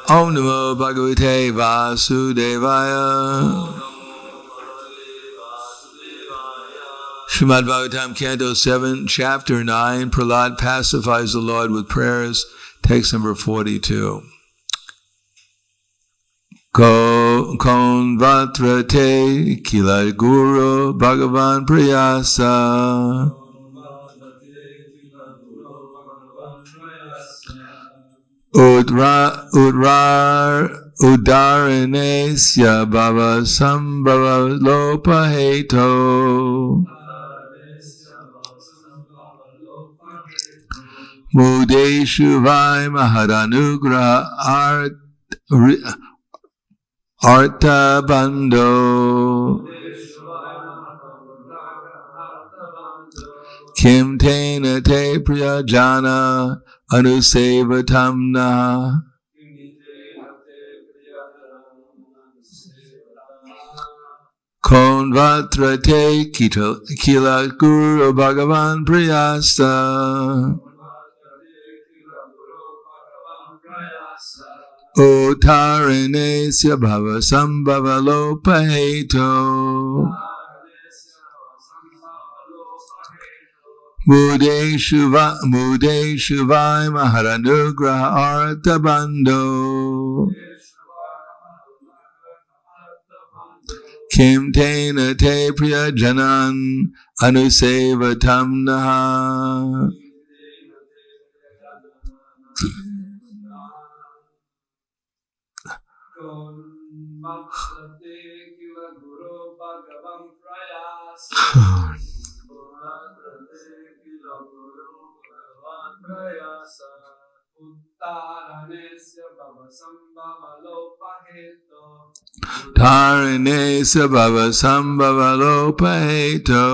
Om Namo Bhagavate Vasudevaya. Srimad Bhagavatam, Canto 7, Chapter 9, Prahlad pacifies the Lord with prayers, text number 42. Konvatrate Kila Guru Bhagavan Prayasa. Udaranesya Bhava Sambhava Lopaheto. Mudeshu Vai Mahadanugraha Arta Bando. Kim Tena Te Priyajana Anusevatamna. Konvatrate Kila Guru Bhagavan Priyasa. Utaranesya Bhava Sambhava Lopaheto. Mudeshu Vai Mahadanugraha Arta Bando. Kim Tena Te Priyajanan Anusevatamnaha. Taranesya Bhava Sambhava Lopaheto.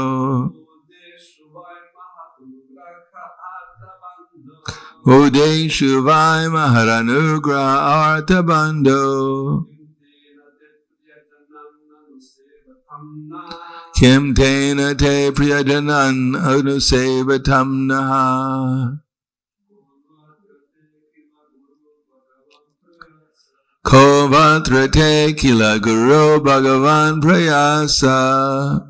Udeshu Vai Mahadanugraha Arta Bando. Kim Tena Te Priyajanan Anusevatamnaha. Konvatrate Kila Guru Bhagavan Prayasa.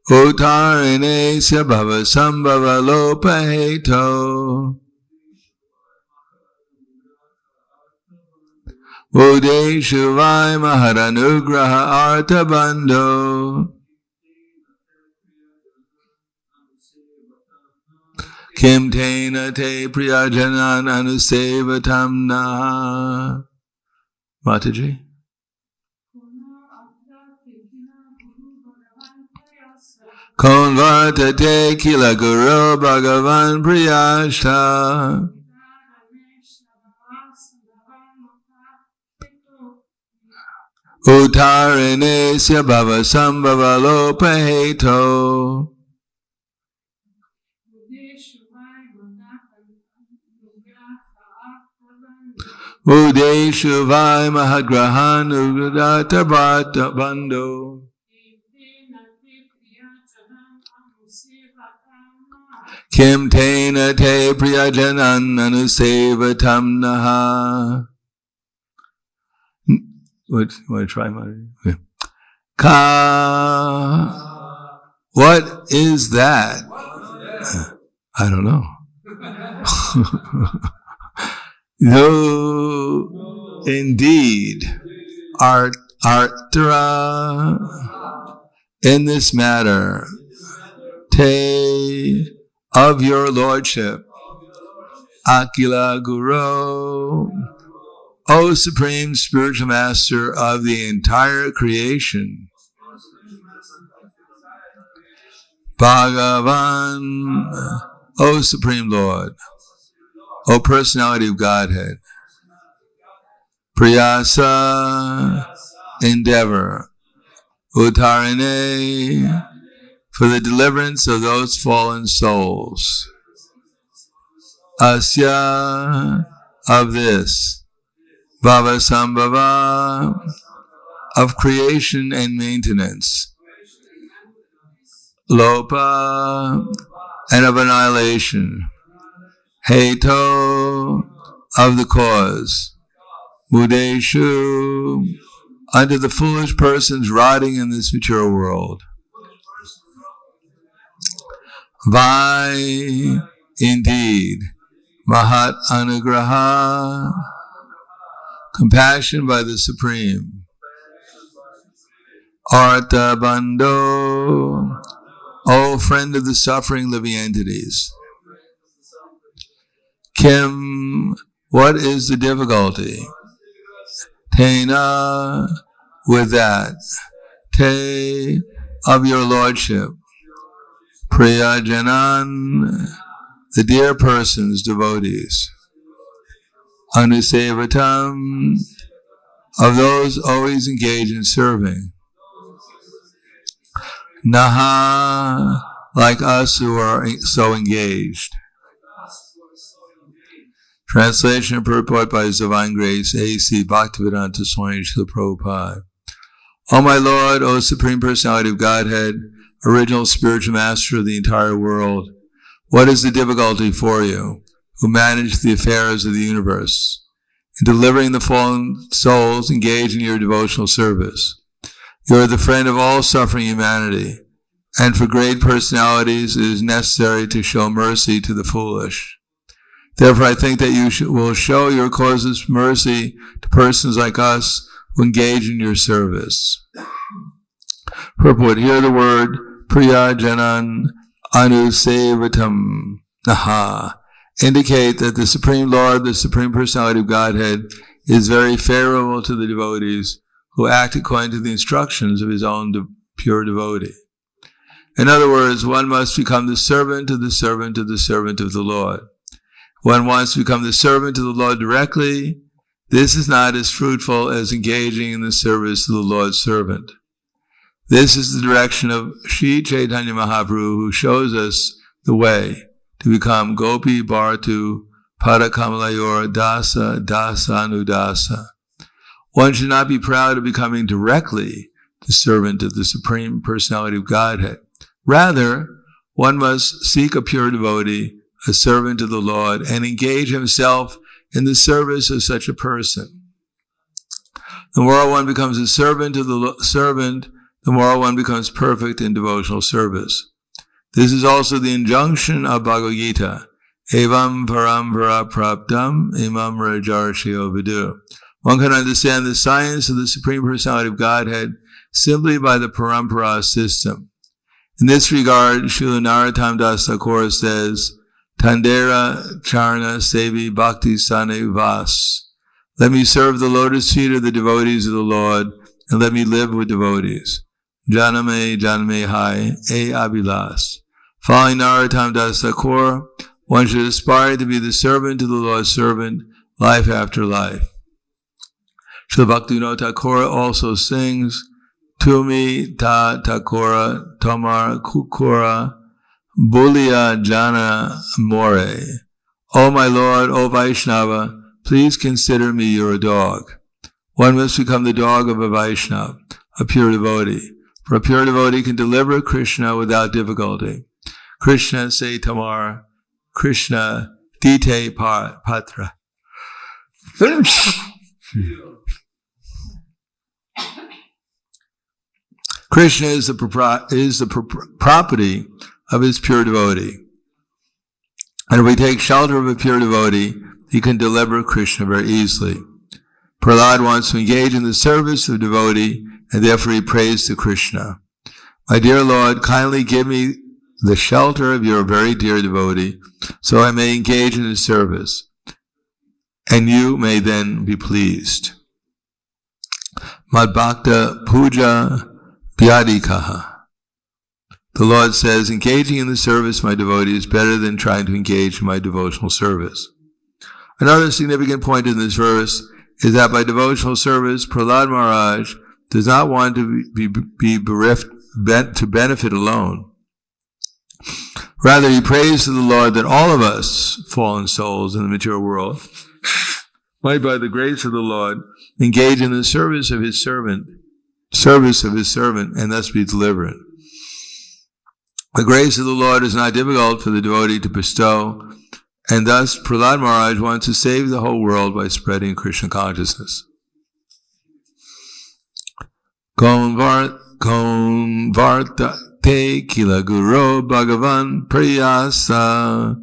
Utaranesya Bhava Sambhava Lopaheto. Udeshu Vai Mahadanugraha Arta Bando. Kim Tena Te Priyajanan Anusevatamna. Mataji. Konvartate Kila Guru Bhagavan Priyasha. Utaranesya Bhava Sambhava Lopaheto. Udeshu Vai Mahagrahanugrata Bando. Kim Tena Te Priyajanan Anusevatamnaha. Want to try mine? Yeah. What is that? I don't know. No, indeed, Artara in this matter, Te of your lordship, Akila Guru, O Supreme Spiritual Master of the entire creation, Bhagavan, O Supreme Lord, O Personality of Godhead, Priyasa, endeavor, Utarane, for the deliverance of those fallen souls, Asya, of this, Bhavasambhava, of creation and maintenance, Lopa, and of annihilation, Heto, of the cause. Mudeshu, unto the foolish persons rotting in this material world. Vai, indeed, Mahat Anugraha, compassion by the Supreme. Artha Bandho, O friend of the suffering living entities. Kim, what is the difficulty? Tena, with that. Te, of your lordship. Priyajanan, the dear persons, devotees. Anusevatam, of those always engaged in serving. Naha, like us who are so engaged. Translation and purport by His Divine Grace, A.C. Bhaktivedanta Swami Srila Prabhupada. O my Lord, O Supreme Personality of Godhead, original spiritual master of the entire world, what is the difficulty for you, who manage the affairs of the universe, in delivering the fallen souls engaged in your devotional service? You are the friend of all suffering humanity, and for great personalities it is necessary to show mercy to the foolish. Therefore, I think that you will show your causeless mercy to persons like us who engage in your service. Purport, hear the word Priyajanan Anusevatam Naha. Indicate that the Supreme Lord, the Supreme Personality of Godhead, is very favorable to the devotees who act according to the instructions of His own pure devotee. In other words, one must become the servant of the servant of the servant of the Lord. One wants to become the servant of the Lord directly. This is not as fruitful as engaging in the service of the Lord's servant. This is the direction of Sri Chaitanya Mahaprabhu, who shows us the way to become Gopi Bhartu Padakamalayur Dasa Dasanudasa. One should not be proud of becoming directly the servant of the Supreme Personality of Godhead. Rather, one must seek a pure devotee, a servant of the Lord, and engage himself in the service of such a person. The more one becomes a servant of the servant, the more one becomes perfect in devotional service. This is also the injunction of Bhagavad Gita. Evam parampara praptam imam rajarshyo vidu. One can understand the science of the Supreme Personality of Godhead simply by the parampara system. In this regard, Srila Narottam Das Thakur says, Tandera charna sevi bhakti sane vas. Let me serve the lotus feet of the devotees of the Lord, and let me live with devotees. Janame janame hai e abhilas. Following Narottam Das Thakur, one should aspire to be the servant of the Lord's servant, life after life. Srila Bhaktivinoda Thakur also sings, Tumi ta Thakura tomar kukura bulia jana more. O my Lord, O Vaishnava, please consider me your dog. One must become the dog of a Vaishnava, a pure devotee. For a pure devotee can deliver Krishna without difficulty. Krishna say tamar, Krishna dite patra. Krishna is the property of his pure devotee. And if we take shelter of a pure devotee, he can deliver Krishna very easily. Prahlad wants to engage in the service of devotee, and therefore he prays to Krishna. My dear Lord, kindly give me the shelter of your very dear devotee, so I may engage in his service, and you may then be pleased. Mad Bhakta Puja Vyadikaha. The Lord says, engaging in the service of my devotee is better than trying to engage in my devotional service. Another significant point in this verse is that by devotional service, Prahlad Maharaj does not want to be bereft to benefit alone. Rather, he prays to the Lord that all of us, fallen souls in the material world, might by the grace of the Lord engage in the service of his servant, and thus be delivered. The grace of the Lord is not difficult for the devotee to bestow, And thus, Prahlad Maharaj wants to save the whole world by spreading Krishna consciousness. Konvarta te kila guru bhagavan priyasa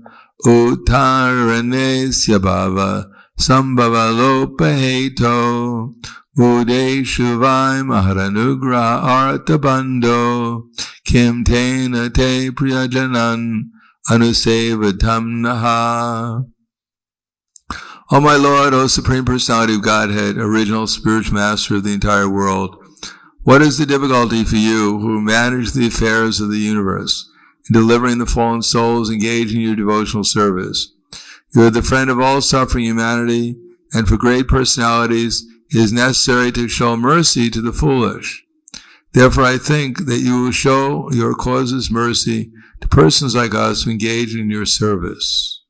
uttarane syabhava sambhava lopaheto Udeshu vai maharanugraha artabando kim tena te priyajanan anusevatam naha. O my Lord, O Supreme Personality of Godhead, original spiritual master of the entire world, what is the difficulty for you who manage the affairs of the universe in delivering the fallen souls engaged in your devotional service? You are the friend of all suffering humanity, and for great personalities it is necessary to show mercy to the foolish. Therefore, I think that you will show your causeless mercy to persons like us who engage in your service.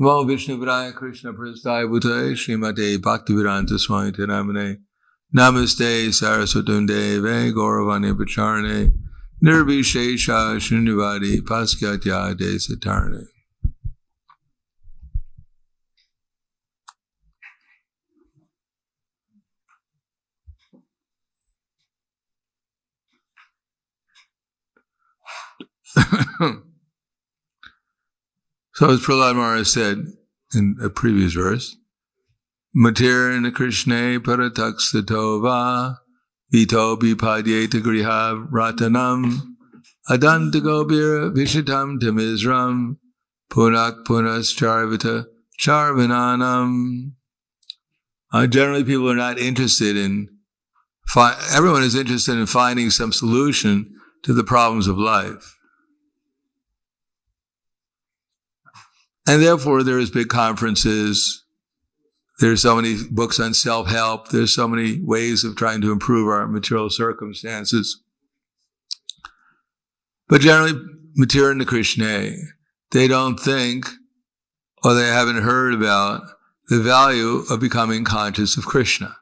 Namo Vishnu Padaya Krishna Prasthaya Bhutaya Srimate Bhaktivedanta Swami Namane Namaste Saraswatunde Ve Gauravani Pacharane Nirvishesha Shunyavadi Paskatya De Satarne. So as Prahlad Maharaj said in a previous verse, Matir Krishna Parataksatova Vito Bipadyeta Griha Ratanam Adanta Gobira Vishitam Tamizram Punak Punas Charvita Charvananam. Generally people are not interested in, everyone is interested in finding some solution to the problems of life. And therefore, there's big conferences, there's so many books on self-help, there's so many ways of trying to improve our material circumstances. But generally, Matir Krishna, they don't think, or they haven't heard about the value of becoming conscious of Krishna.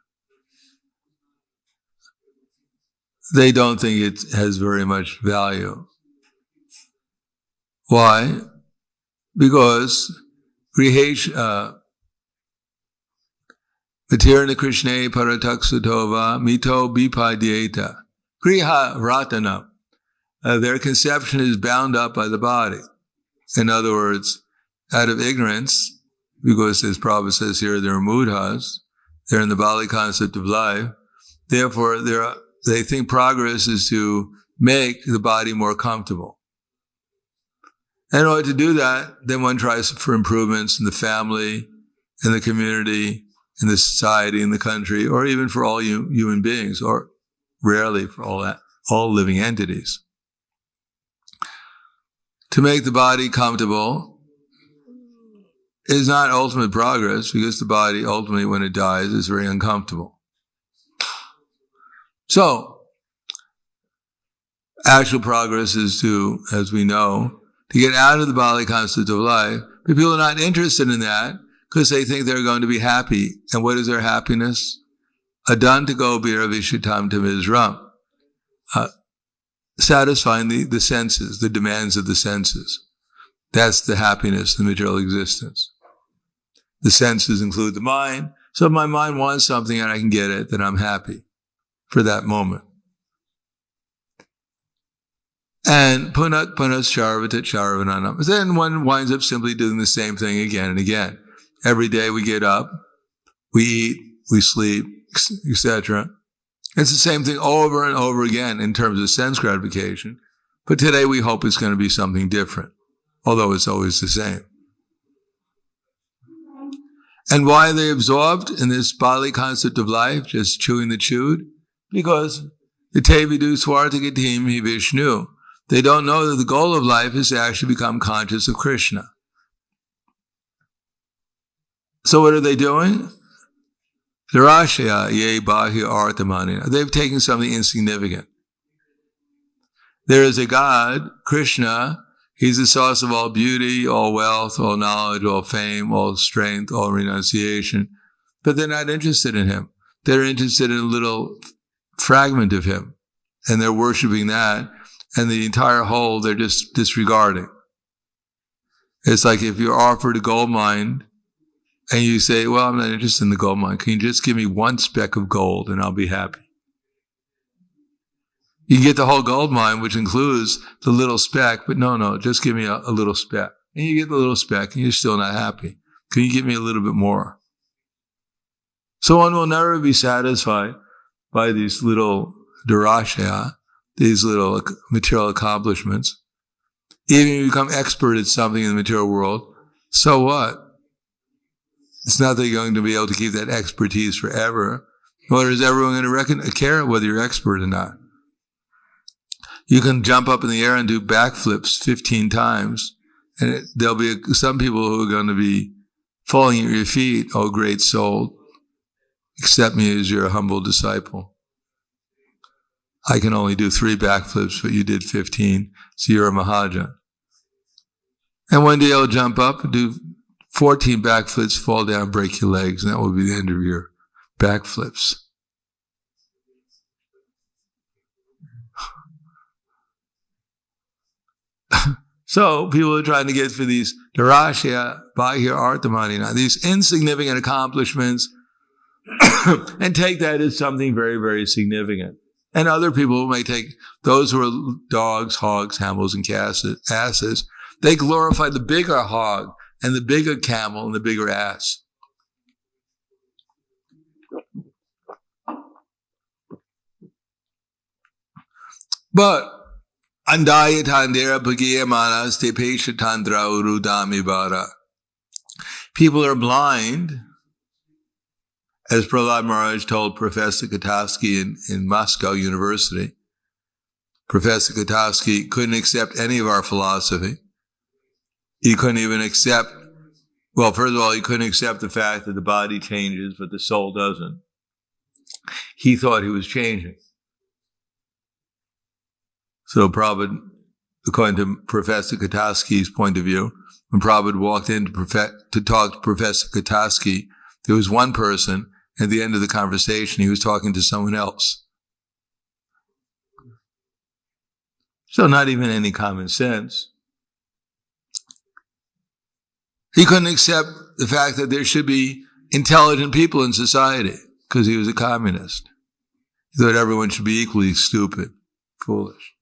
They don't think it has very much value. Why? Because Matir Krishna Parataksatova Mito Bipadyeta Griha Ratana. Their conception is bound up by the body. In other words, out of ignorance, because as Prabhupada says here, they're mudhas, they're in the Bali concept of life, therefore they think progress is to make the body more comfortable. And in order to do that, then one tries for improvements in the family, in the community, in the society, in the country, or even for all human beings, or rarely for all living entities. To make the body comfortable is not ultimate progress, because the body ultimately, when it dies, is very uncomfortable. So, actual progress is to, as we know, to get out of the Bali concept of life. But people are not interested in that because they think they're going to be happy. And what is their happiness? Adanta Gobira Vishitam Tamizram. Satisfying the senses, the demands of the senses. That's the happiness, the material existence. The senses include the mind. So if my mind wants something and I can get it, then I'm happy for that moment. And punat punas charvata charvananam. Then one winds up simply doing the same thing again and again. Every day we get up, we eat, we sleep, etc. It's the same thing over and over again in terms of sense gratification. But today we hope it's going to be something different, although it's always the same. And why are they absorbed in this Bali concept of life, just chewing the chewed? Because the Tevidu Swartagatim Hi Vishnu. They don't know that the goal of life is to actually become conscious of Krishna. So what are they doing? Dharashaya ye bahya arthamanina. They've taken something insignificant. There is a God, Krishna. He's the source of all beauty, all wealth, all knowledge, all fame, all strength, all renunciation. But they're not interested in him. They're interested in a little fragment of him. And they're worshiping that. And the entire whole, they're just disregarding. It's like if you're offered a gold mine and you say, well, I'm not interested in the gold mine. Can you just give me one speck of gold and I'll be happy? You can get the whole gold mine, which includes the little speck, but no, just give me a little speck. And you get the little speck and you're still not happy. Can you give me a little bit more? So one will never be satisfied by these little durashya, these little material accomplishments. Even if you become expert at something in the material world, so what? It's not that you're going to be able to keep that expertise forever. Nor is everyone going to care whether you're expert or not. You can jump up in the air and do backflips 15 times, and there'll be some people who are going to be falling at your feet. Oh, great soul, accept me as your humble disciple. I can only do 3 backflips, but you did 15, so you're a Mahajan. And one day you'll jump up and do 14 backflips, fall down, break your legs, and that will be the end of your backflips. So people are trying to get for these darashya, bahya, arthamanina, these insignificant accomplishments, and take that as something very, very significant. And other people may take those who are dogs, hogs, camels, and asses. They glorify the bigger hog and the bigger camel and the bigger ass. But andaya tandera bhagiyamana stepesha tandra urudami bara. People are blind, as Prahlad Maharaj told Professor Katowski in Moscow University. Professor Katowski couldn't accept any of our philosophy. He couldn't even accept, well, first of all, he couldn't accept the fact that the body changes, but the soul doesn't. He thought he was changing. So Prabhupada, according to Professor Katowski's point of view, when Prabhupada walked in to talk to Professor Katowski, there was one person. At the end of the conversation, he was talking to someone else. So not even any common sense. He couldn't accept the fact that there should be intelligent people in society because he was a communist. He thought everyone should be equally stupid, foolish.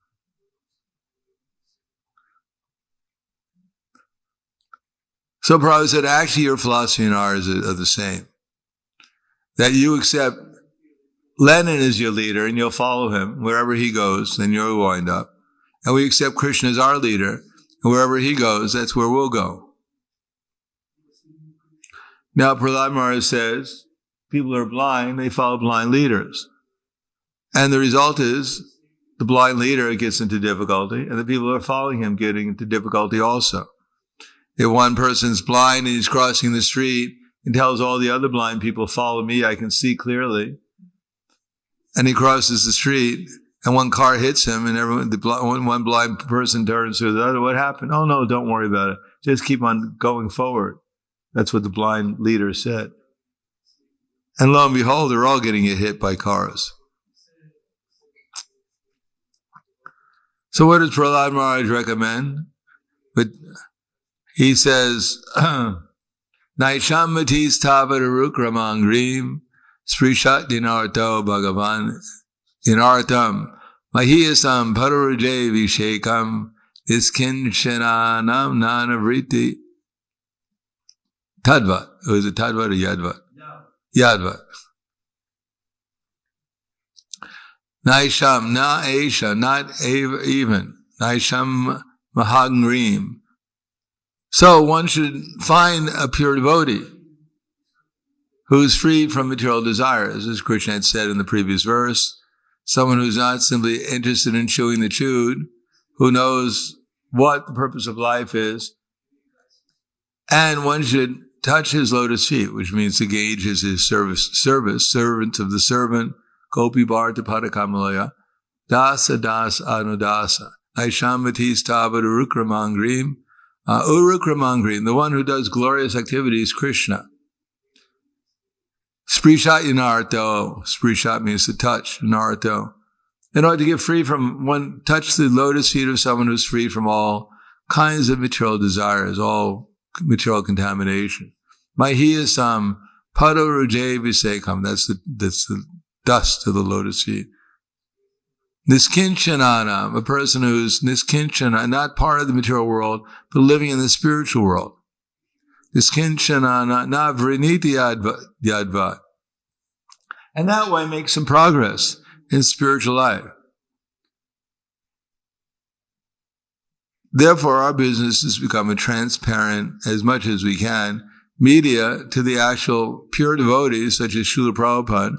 So Prabhupada said, actually your philosophy and ours are the same. That you accept Lenin as your leader and you'll follow him. Wherever he goes, then you'll wind up. And we accept Krishna as our leader, and wherever he goes, that's where we'll go. Now, Prahlad Maharaj says, people are blind, they follow blind leaders. And the result is, the blind leader gets into difficulty, and the people who are following him getting into difficulty also. If one person's blind and he's crossing the street, and tells all the other blind people, follow me, I can see clearly. And he crosses the street, and one car hits him, and one blind person turns to the other. What happened? Oh, no, don't worry about it. Just keep on going forward. That's what the blind leader said. And lo and behold, they're all getting hit by cars. So what does Prahlad Maharaj recommend? But he says, Naishammatis tavarukramangrim sprishat dinarto bhagavan inartam mahiyasam parurjay vishekam iskinchananam nanavriti tadvat. Was it tadvat or yadvat? Yadvat. Naisham, na aisha, not even. Naisham mahagrim. So one should find a pure devotee who is free from material desires, as Krishna had said in the previous verse. Someone who's not simply interested in chewing the chewed, who knows what the purpose of life is. And one should touch his lotus feet, which means to gauge his service, servant of the servant, Gopi Bharta Padakamalaya, Dasa Das Anudasa, Aishamatis Tavadarukramangrim, Urukramangrim, the one who does glorious activities, Krishna. Sprishat yanarto, sprishat means to touch, narto. In order to get free from, one touch the lotus feet of someone who's free from all kinds of material desires, all material contamination. Mahiyasam padaruje visekam. That's the dust of the lotus feet. Niskinchananam, a person who's niskinchana, not part of the material world, but living in the spiritual world. Niskinchanana na vriniti yadva. And that way make some progress in spiritual life. Therefore, our business is becoming transparent as much as we can, media to the actual pure devotees, such as Srila Prabhupada,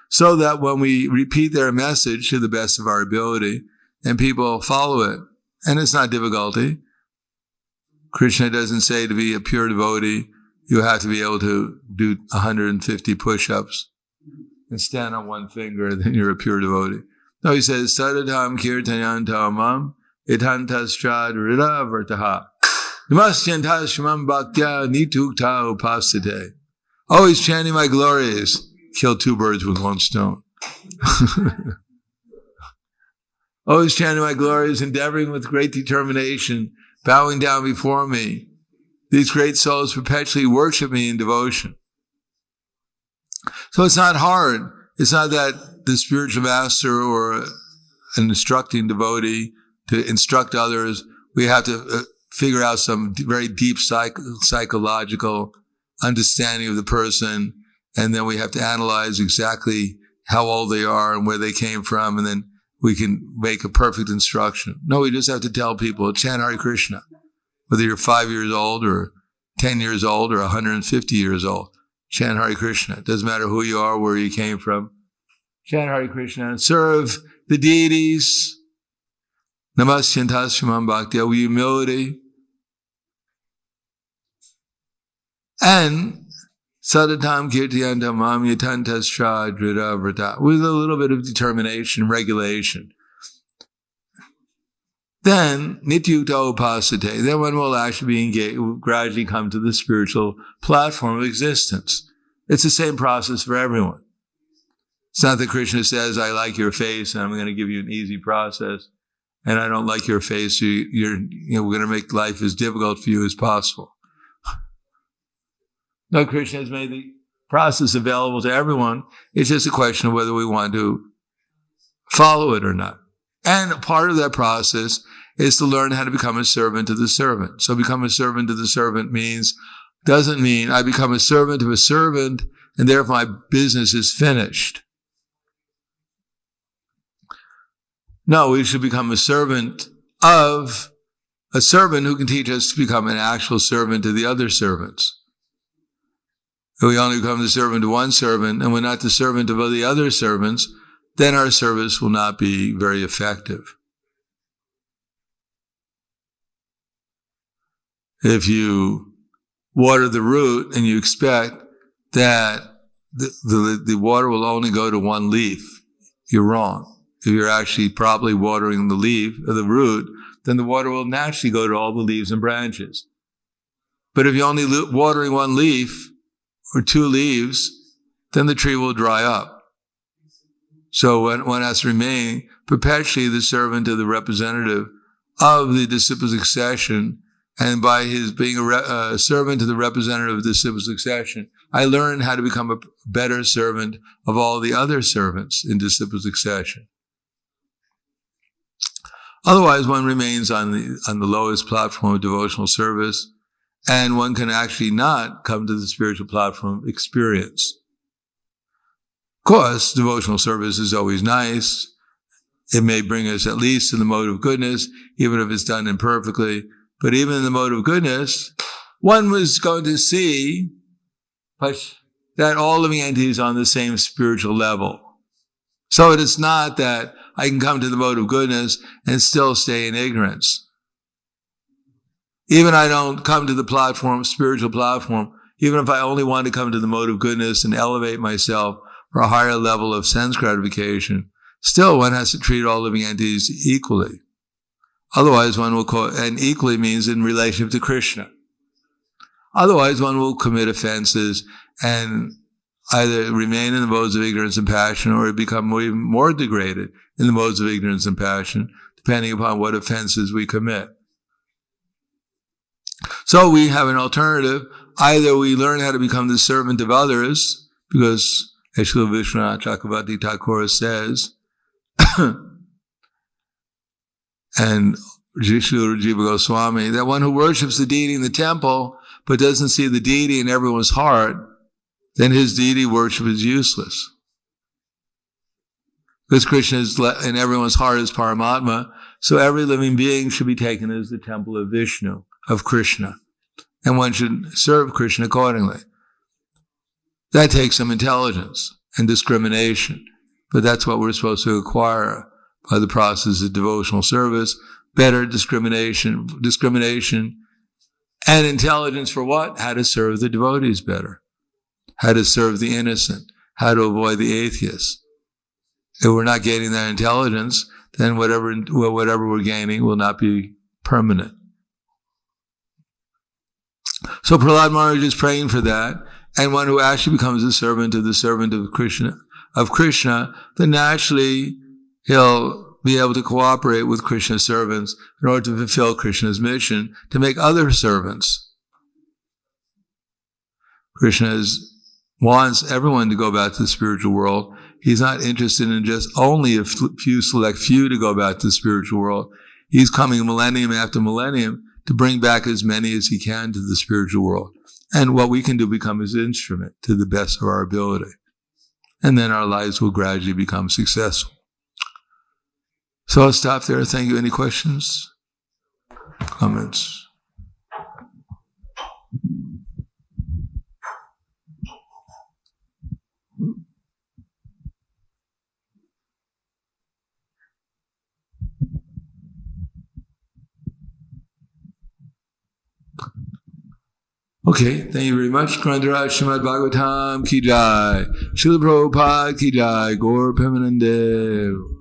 so that when we repeat their message to the best of our ability, and people follow it, and it's not difficulty. Krishna doesn't say to be a pure devotee, you have to be able to do 150 push-ups and stand on one finger, then you're a pure devotee. No, he says, Sadatam kirtanyantamam itantastrad rida vartaha. Namasyantas shimam bhaktya nitukta upasate. Always chanting my glories. Kill two birds with one stone. Always chanting my glories, endeavoring with great determination, bowing down before me. These great souls perpetually worship me in devotion. So it's not hard. It's not that the spiritual master or an instructing devotee to instruct others, we have to figure out some very deep psychological understanding of the person, and then we have to analyze exactly how old they are and where they came from, and then we can make a perfect instruction. No, we just have to tell people, chant Hare Krishna. Whether you're 5 years old or 10 years old or 150 years old, chant Hare Krishna. It doesn't matter who you are, where you came from. Chant Hare Krishna and serve the deities. Namasyantas shimam bhaktya, with humility. And Sadatam kirtiyantam mam yatantascha drida vrata, with a little bit of determination, regulation. Then nityukta upasate, then one will actually be engaged, will gradually come to the spiritual platform of existence. It's the same process for everyone. It's not that Krishna says, I like your face and I'm going to give you an easy process, and I don't like your face, so we're going to make life as difficult for you as possible. No, Krishna has made the process available to everyone. It's just a question of whether we want to follow it or not. And part of that process is to learn how to become a servant to the servant. So become a servant to the servant doesn't mean I become a servant of a servant and therefore my business is finished. No, we should become a servant of a servant who can teach us to become an actual servant to the other servants. If we only become the servant to one servant and we're not the servant of the other servants, then our service will not be very effective. If you water the root and you expect that the water will only go to one leaf, you're wrong. If you're actually properly watering the leaf or the root, then the water will naturally go to all the leaves and branches. But if you're only watering one leaf or two leaves, then the tree will dry up. So one has to remain perpetually the servant of the representative of the disciple succession, and by his being a servant to the representative of the disciple succession, I learned how to become a better servant of all the other servants in disciple succession. Otherwise, one remains on the lowest platform of devotional service, and one can actually not come to the spiritual platform of experience. Of course, devotional service is always nice. It may bring us at least to the mode of goodness, even if it's done imperfectly. But even in the mode of goodness, one was going to see that all living entities are on the same spiritual level. So it is not that I can come to the mode of goodness and still stay in ignorance. Even I don't come to the spiritual platform, even if I only want to come to the mode of goodness and elevate myself for a higher level of sense gratification, still one has to treat all living entities equally. Otherwise one will and equally means in relationship to Krishna. Otherwise one will commit offenses and either remain in the modes of ignorance and passion, or become even more degraded in the modes of ignorance and passion, depending upon what offenses we commit. So we have an alternative. Either we learn how to become the servant of others, because as Srila Vishwanath Chakravarti Thakur says, and Srila Jiva Goswami, that one who worships the deity in the temple but doesn't see the deity in everyone's heart, then his deity worship is useless. Because Krishna is in everyone's heart is Paramatma, so every living being should be taken as the temple of Vishnu, of Krishna. And one should serve Krishna accordingly. That takes some intelligence and discrimination, but that's what we're supposed to acquire by the process of devotional service. Better discrimination and intelligence for what? How to serve the devotees better. How to serve the innocent. How to avoid the atheists. If we're not getting that intelligence, then whatever we're gaining will not be permanent. So Prahlad Maharaj is praying for that, and one who actually becomes the servant of Krishna, then naturally he'll be able to cooperate with Krishna's servants in order to fulfill Krishna's mission to make other servants. Krishna wants everyone to go back to the spiritual world. He's not interested in just only a select few to go back to the spiritual world. He's coming millennium after millennium to bring back as many as he can to the spiritual world. And what we can do, become his instrument to the best of our ability. And then our lives will gradually become successful. So I'll stop there. Thank you. Any questions? Comments? Okay, thank you very much. Grandhara Srimad Bhagavatam ki jai. Srila Prabhupada ki jai. Gaur Premanande.